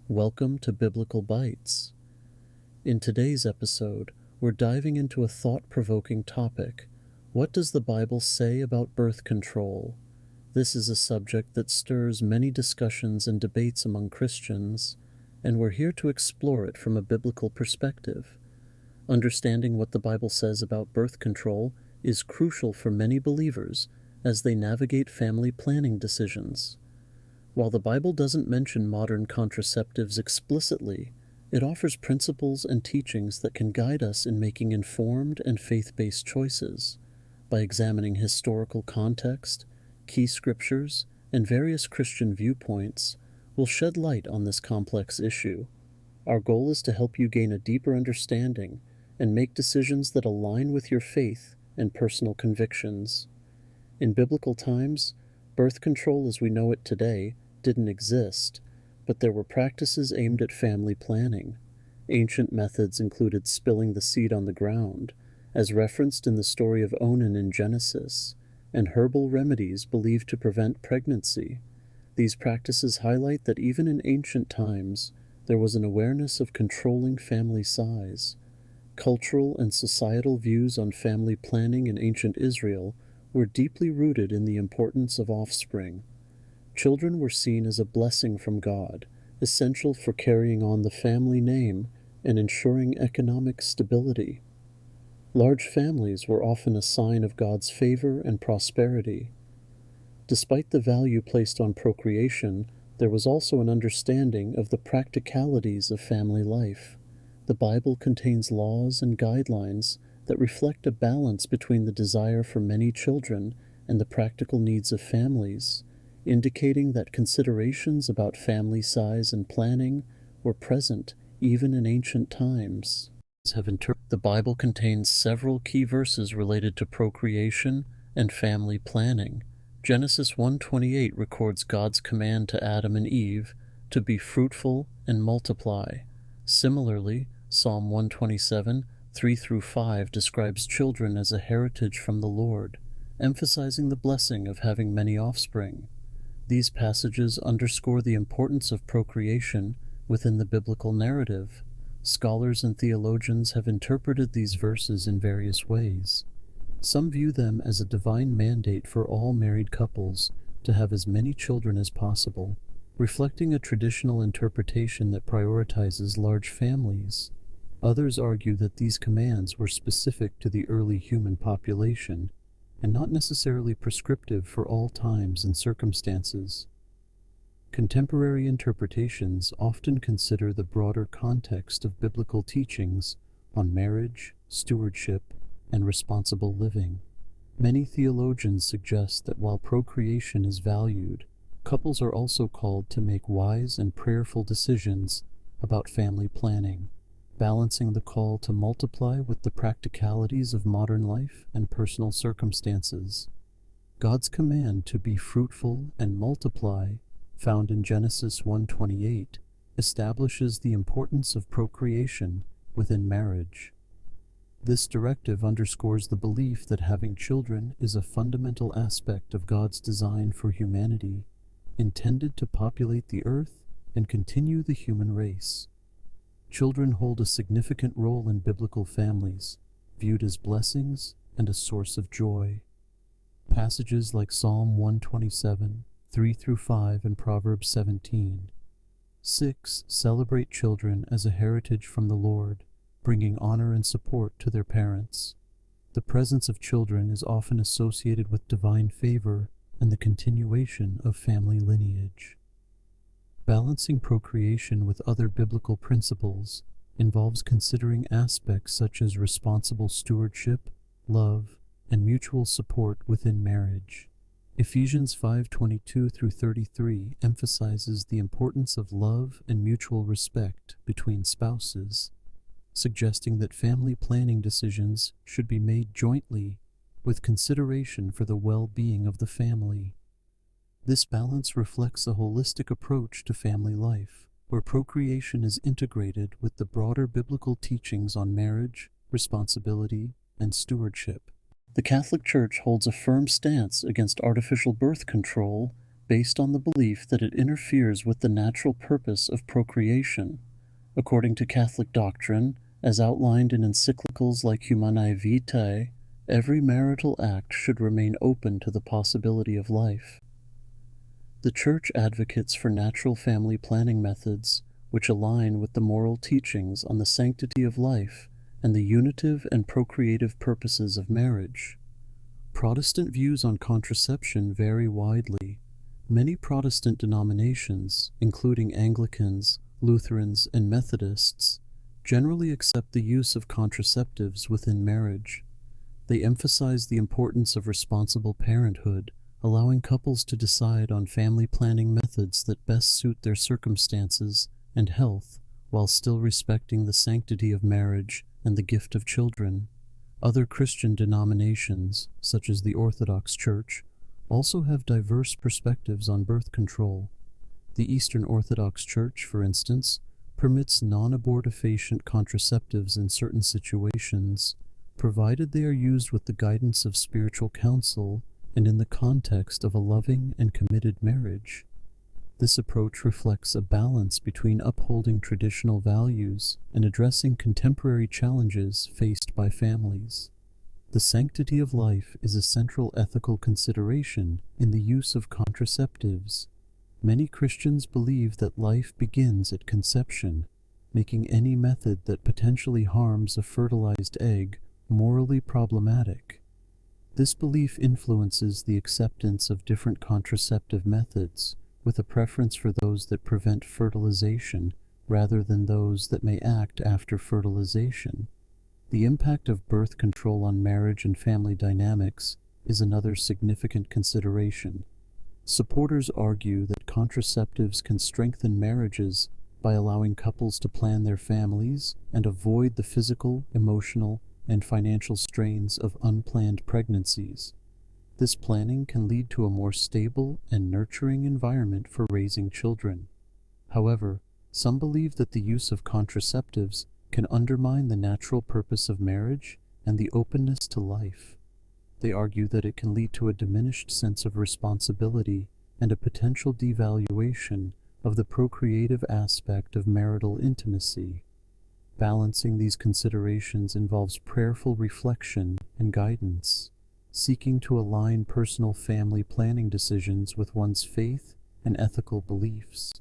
Welcome to Biblical Bites. In today's episode, we're diving into a thought-provoking topic. What does the Bible say about birth control? This is a subject that stirs many discussions and debates among Christians, and we're here to explore it from a biblical perspective. Understanding what the Bible says about birth control is crucial for many believers as they navigate family planning decisions. While the Bible doesn't mention modern contraceptives explicitly, it offers principles and teachings that can guide us in making informed and faith-based choices. By examining historical context, key scriptures, and various Christian viewpoints, we'll shed light on this complex issue. Our goal is to help you gain a deeper understanding and make decisions that align with your faith and personal convictions. In biblical times, birth control as we know it today didn't exist, but there were practices aimed at family planning. Ancient methods included spilling the seed on the ground, as referenced in the story of Onan in Genesis, and herbal remedies believed to prevent pregnancy. These practices highlight that even in ancient times, there was an awareness of controlling family size. Cultural and societal views on family planning in ancient Israel were deeply rooted in the importance of offspring. Children were seen as a blessing from God, essential for carrying on the family name and ensuring economic stability. Large families were often a sign of God's favor and prosperity. Despite the value placed on procreation, there was also an understanding of the practicalities of family life. The Bible contains laws and guidelines that reflect a balance between the desire for many children and the practical needs of families, indicating that considerations about family size and planning were present even in ancient times. The Bible contains several key verses related to procreation and family planning. Genesis 1:28 records God's command to Adam and Eve to be fruitful and multiply. Similarly, Psalm 127, 3-5 describes children as a heritage from the Lord, emphasizing the blessing of having many offspring. These passages underscore the importance of procreation within the biblical narrative. Scholars and theologians have interpreted these verses in various ways. Some view them as a divine mandate for all married couples to have as many children as possible, reflecting a traditional interpretation that prioritizes large families. Others argue that these commands were specific to the early human population and not necessarily prescriptive for all times and circumstances. Contemporary interpretations often consider the broader context of biblical teachings on marriage, stewardship, and responsible living. Many theologians suggest that while procreation is valued, couples are also called to make wise and prayerful decisions about family planning, balancing the call to multiply with the practicalities of modern life and personal circumstances. God's command to be fruitful and multiply, found in Genesis 1:28, establishes the importance of procreation within marriage. This directive underscores the belief that having children is a fundamental aspect of God's design for humanity, intended to populate the earth and continue the human race. Children hold a significant role in biblical families, viewed as blessings and a source of joy. Passages like Psalm 127, 3-5, and Proverbs 17:6 celebrate children as a heritage from the Lord, bringing honor and support to their parents. The presence of children is often associated with divine favor and the continuation of family lineage. Balancing procreation with other biblical principles involves considering aspects such as responsible stewardship, love, and mutual support within marriage. Ephesians 5:22-33 emphasizes the importance of love and mutual respect between spouses, suggesting that family planning decisions should be made jointly with consideration for the well-being of the family. This balance reflects a holistic approach to family life, where procreation is integrated with the broader biblical teachings on marriage, responsibility, and stewardship. The Catholic Church holds a firm stance against artificial birth control based on the belief that it interferes with the natural purpose of procreation. According to Catholic doctrine, as outlined in encyclicals like Humanae Vitae, every marital act should remain open to the possibility of life. The Church advocates for natural family planning methods which align with the moral teachings on the sanctity of life and the unitive and procreative purposes of marriage. Protestant views on contraception vary widely. Many Protestant denominations, including Anglicans, Lutherans, and Methodists, generally accept the use of contraceptives within marriage. They emphasize the importance of responsible parenthood, allowing couples to decide on family planning methods that best suit their circumstances and health, while still respecting the sanctity of marriage and the gift of children. Other Christian denominations, such as the Orthodox Church, also have diverse perspectives on birth control. The Eastern Orthodox Church, for instance, permits non-abortifacient contraceptives in certain situations, provided they are used with the guidance of spiritual counsel and in the context of a loving and committed marriage. This approach reflects a balance between upholding traditional values and addressing contemporary challenges faced by families. The sanctity of life is a central ethical consideration in the use of contraceptives. Many Christians believe that life begins at conception, making any method that potentially harms a fertilized egg morally problematic. This belief influences the acceptance of different contraceptive methods, with a preference for those that prevent fertilization rather than those that may act after fertilization. The impact of birth control on marriage and family dynamics is another significant consideration. Supporters argue that contraceptives can strengthen marriages by allowing couples to plan their families and avoid the physical, emotional, and financial strains of unplanned pregnancies. This planning can lead to a more stable and nurturing environment for raising children. However, some believe that the use of contraceptives can undermine the natural purpose of marriage and the openness to life. They argue that it can lead to a diminished sense of responsibility and a potential devaluation of the procreative aspect of marital intimacy. Balancing these considerations involves prayerful reflection and guidance, seeking to align personal family planning decisions with one's faith and ethical beliefs.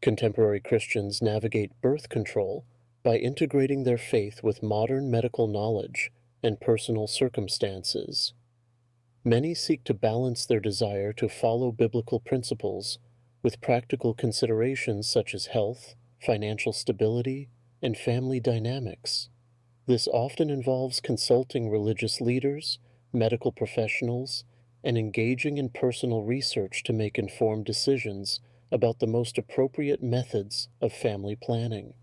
Contemporary Christians navigate birth control by integrating their faith with modern medical knowledge and personal circumstances. Many seek to balance their desire to follow biblical principles with practical considerations such as health, financial stability, and family dynamics. This often involves consulting religious leaders, medical professionals, and engaging in personal research to make informed decisions about the most appropriate methods of family planning.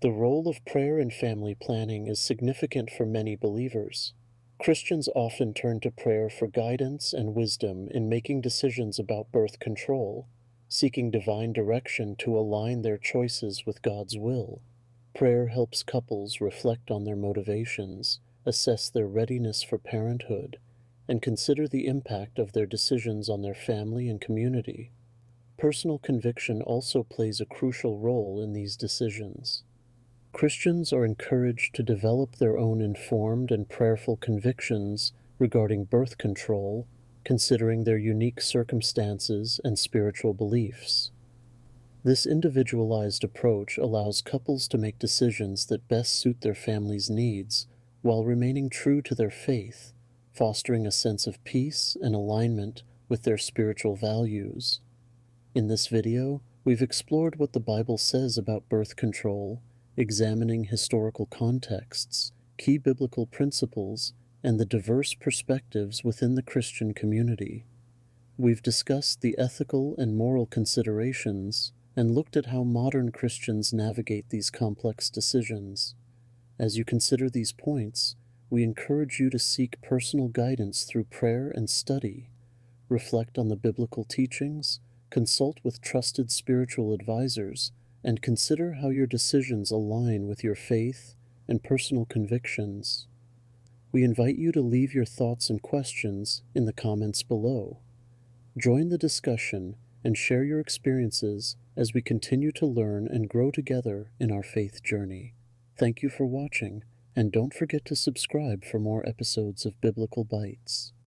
The role of prayer in family planning is significant for many believers. Christians often turn to prayer for guidance and wisdom in making decisions about birth control, seeking divine direction to align their choices with God's will. Prayer helps couples reflect on their motivations, assess their readiness for parenthood, and consider the impact of their decisions on their family and community. Personal conviction also plays a crucial role in these decisions. Christians are encouraged to develop their own informed and prayerful convictions regarding birth control, considering their unique circumstances and spiritual beliefs. This individualized approach allows couples to make decisions that best suit their family's needs while remaining true to their faith, fostering a sense of peace and alignment with their spiritual values. In this video, we've explored what the Bible says about birth control, examining historical contexts, key biblical principles, and the diverse perspectives within the Christian community. We've discussed the ethical and moral considerations and looked at how modern Christians navigate these complex decisions. As you consider these points, we encourage you to seek personal guidance through prayer and study, reflect on the biblical teachings, consult with trusted spiritual advisors, and consider how your decisions align with your faith and personal convictions. We invite you to leave your thoughts and questions in the comments below. Join the discussion and share your experiences as we continue to learn and grow together in our faith journey. Thank you for watching, and don't forget to subscribe for more episodes of Biblical Bites.